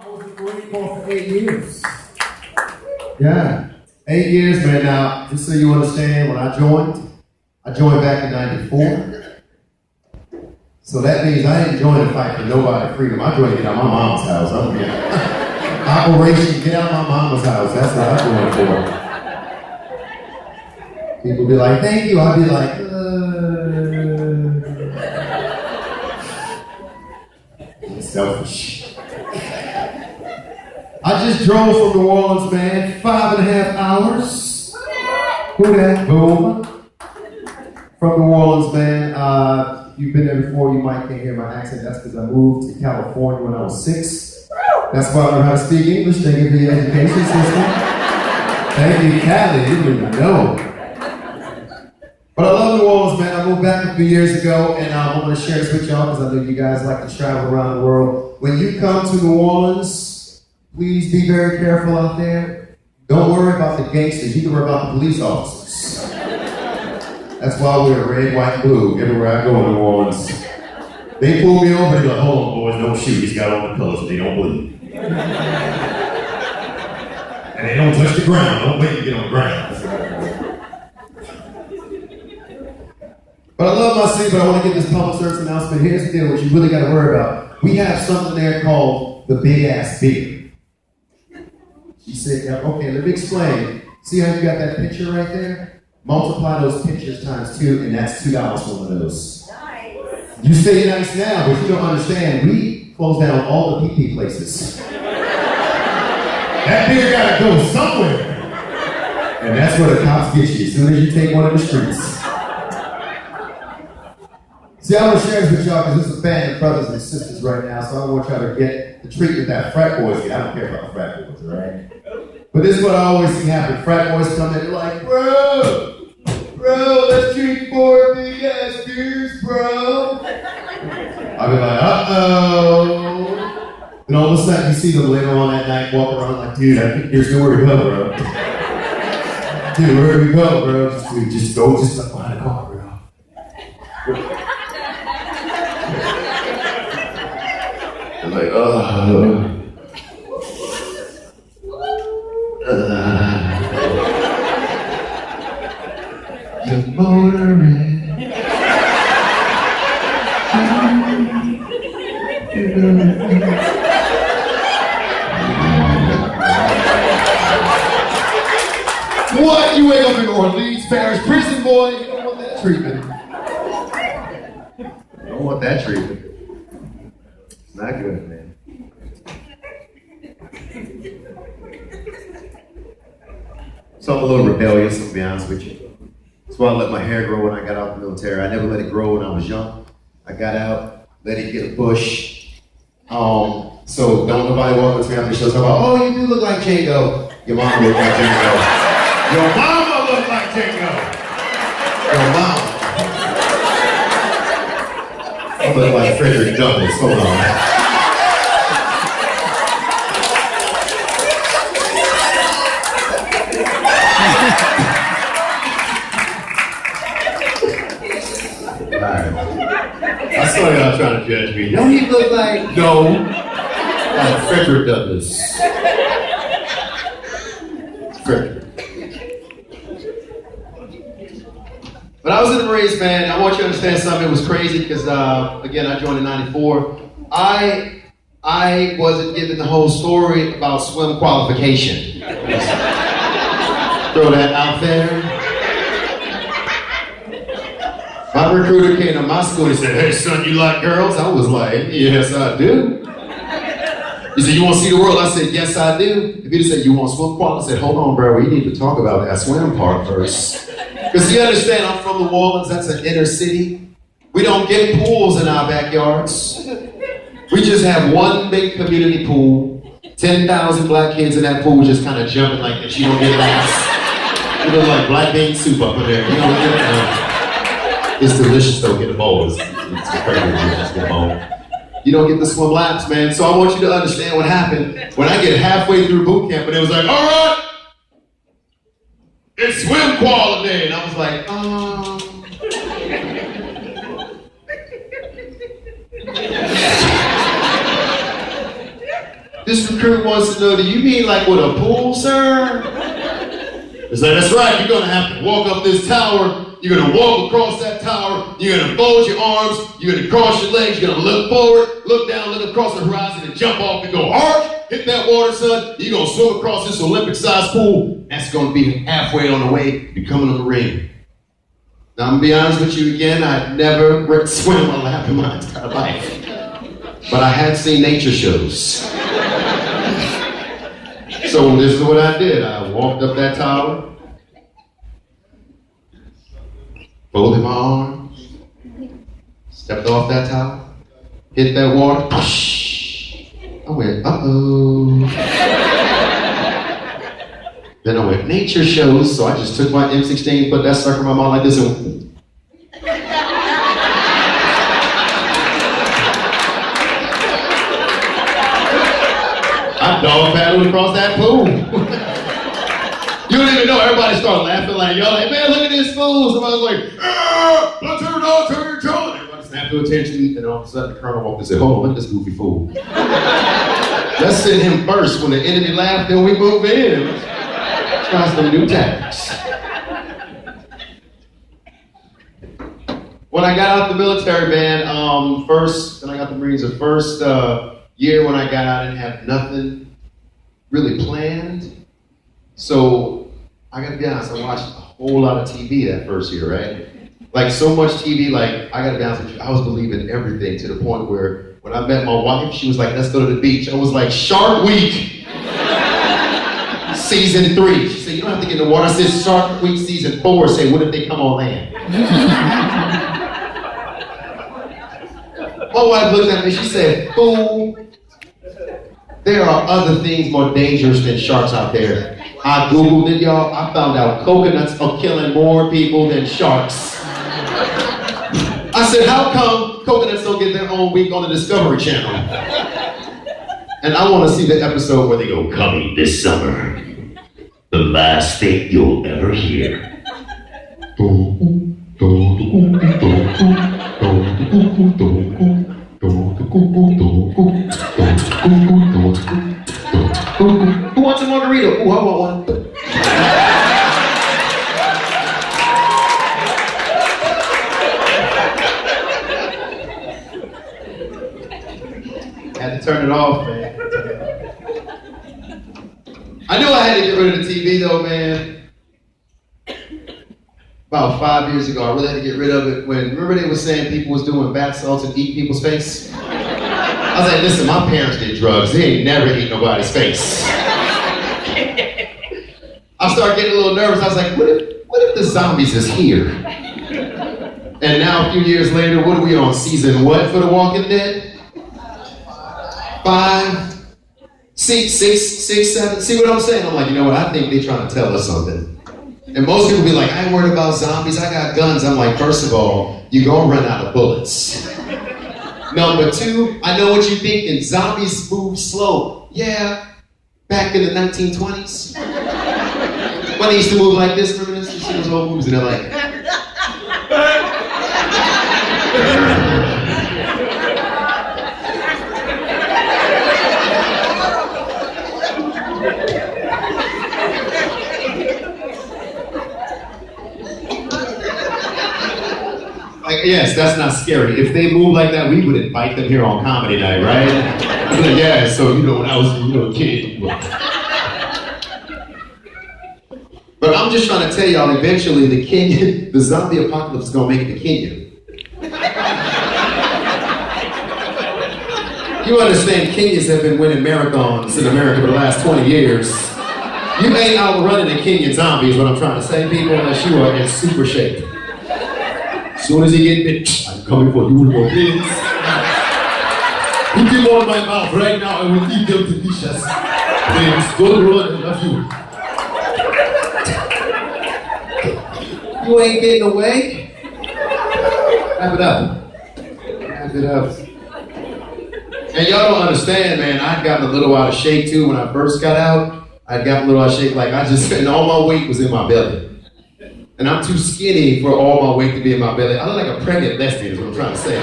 I was in the Marine Corps for 8 years. Yeah, 8 years, man. Now, just so you understand, when I joined back in '94. So that means I didn't join the fight for nobody freedom. I joined to get out of my mom's house. Operation Get Out of My Mama's House. That's what I joined for. People be like, thank you. I'd be like, selfish. I just drove from New Orleans, man. 5.5 hours. Who that? Boom. From New Orleans, man. You've been there before, you might can't hear my accent. That's because I moved to California when I was 6. That's why I learned how to speak English. Thank you for your education system. Thank you, Cali. You didn't even know. But I love New Orleans, man. I moved back a few years ago, and I want to share this with y'all because I know you guys like to travel around the world. When you come to New Orleans, please be very careful out there. Don't worry about the gangsters. You can worry about the police officers. That's why we're red, white, blue everywhere I go in New Orleans. They pull me over, they're like, hold on, boys, don't shoot. He's got all the colors, so they don't bleed. And they don't touch the ground. Don't wait to get on the ground. But I love my city, but I want to get this public service announcement. Here's the deal, what you really got to worry about. We have something there called the Big Ass Beer. She said, yeah, okay, let me explain. See how you got that picture right there? Multiply those pictures times 2, and that's $2 for one of those. Nice. You say nice now, but you don't understand. We close down all the pee-pee places. That beer gotta go somewhere. And that's where the cops get you, as soon as you take one of the streets. See, I want to share this with y'all because this is a band of brothers and sisters right now, so I want y'all to get the treatment that frat boys get. I don't care about frat boys, all right? But this is what I always see happen. Frat boys come in, they're like, bro, let's drink 4 big ass beers, bro. I'll be like, uh-oh. And all of a sudden you see them later on that night walk around like, dude, I think there's nowhere to go, bro. Dude, where do we go, bro? Just go behind the car, bro. They're like, oh. The motoring. What? You wake up in Orleans Parish prison, boy? You don't want that treatment. You don't want that treatment. It's not good, man. So I'm a little rebellious, to be honest with you. That's why I let my hair grow when I got out of the military. I never let it grow when I was young. I got out, let it get a bush. So don't nobody walk up to me after the show talk about, oh, you do look like Django. Your mama look like Django. Your mama look like Django. Your mama. I look like Frederick Douglass. Hold on. I saw y'all trying to judge me. Don't he look like Frederick Douglass? Frederick. But I was in the Marines, man. I want you to understand something. It was crazy because, again, I joined in '94. I wasn't given the whole story about swim qualification. Throw that out there. My recruiter came to my school and he said, hey son, you like girls? I was like, yes I do. He said, you want to see the world? I said, yes I do. If he'd said, you want swim qual? I said, hold on bro, we need to talk about that swim part first. Because you understand, I'm from New Orleans, that's an inner city. We don't get pools in our backyards. We just have one big community pool. 10,000 black kids in that pool just kind of jumping like that. You don't get laps. You look like black bean soup up in there. You don't get laps. It's delicious though, get a bowl. It's crazy, just get a bowl. You don't get the swim laps, man. So I want you to understand what happened when I get halfway through boot camp and it was like, all right, it's swim qual day. And I was like, This recruit wants to know, do you mean like with a pool, sir? It's like, that's right, you're gonna have to walk up this tower, you're gonna walk across that tower, you're gonna fold your arms, you're gonna cross your legs, you're gonna look forward, look down, look across the horizon, and jump off and go, arch, hit that water, son, you're gonna swim across this Olympic-sized pool. That's gonna be halfway on the way to becoming a Marine. Now, I'm gonna be honest with you again, I've never swam a lap in my entire life. But I had seen nature shows. So this is what I did. I walked up that tower, folded my arms, stepped off that tower, hit that water, I went, uh-oh. Then I went, nature shows, so I just took my M16, put that sucker in my mouth like this, and I dog paddled across that pool. You don't even know, everybody started laughing like, y'all like, man, look at this fool. Somebody was like, turn your toe. Everybody snapped to attention, and all of a sudden the colonel walked and said, hold on, look at this goofy fool. Let's send him first. When the enemy laughed, then we move in. Let's try some new tactics. When I got out the military, man, then I got the Marines, the first year when I got out, I didn't have nothing really planned. So I gotta be honest, I watched a whole lot of TV that first year, right? Like so much TV, like I gotta be honest with you, I was believing everything to the point where when I met my wife, she was like, let's go to the beach. I was like, Shark Week, season 3. She said, you don't have to get in the water. I said, Shark Week, season 4. Say, what if they come on land? My wife looked at me, she said, fool, there are other things more dangerous than sharks out there. I Googled it, y'all. I found out coconuts are killing more people than sharks. I said, how come coconuts don't get their own week on the Discovery Channel? And I want to see the episode where they go, coming this summer, the last thing you'll ever hear. Who wants a margarita? Ooh, I want one. Had to turn it off, man. I knew I had to get rid of the TV though, man. About 5 years ago, I really had to get rid of it when, remember they were saying people was doing bath salts and eating people's face? I was like, listen, my parents did drugs. They ain't never eat nobody's face. I started getting a little nervous. I was like, what if the zombies is here? And now a few years later, what are we on? Season what for The Walking Dead? 5, 6, 7. See what I'm saying? I'm like, you know what? I think they're trying to tell us something. And most people be like, I ain't worried about zombies. I got guns. I'm like, first of all, you're going to run out of bullets. Number 2, I know what you're thinking. Zombies move slow. Yeah, back in the 1920s. When they used to move like this, remember this? You see those old movies and they're like... Yes, that's not scary. If they move like that, we would invite them here on comedy night, right? I'd be like, yeah, so when I was a kid. But I'm just trying to tell y'all, eventually the zombie apocalypse is gonna make it to Kenya. You understand, Kenyans have been winning marathons in America for the last 20 years. You ain't outrunning the Kenyan zombie is what I'm trying to say, people, unless you are in super shape. As soon as he get bit, I'm coming for you, little kids. Put him on my mouth right now, I will eat them delicious. Please, go to run, I love you. You ain't getting away. Wrap it up. Wrap it up. And y'all don't understand, man, I'd gotten a little out of shape too when I first got out. I'd gotten a little out of shape, like and all my weight was in my belly. And I'm too skinny for all my weight to be in my belly. I look like a pregnant lesbian is what I'm trying to say.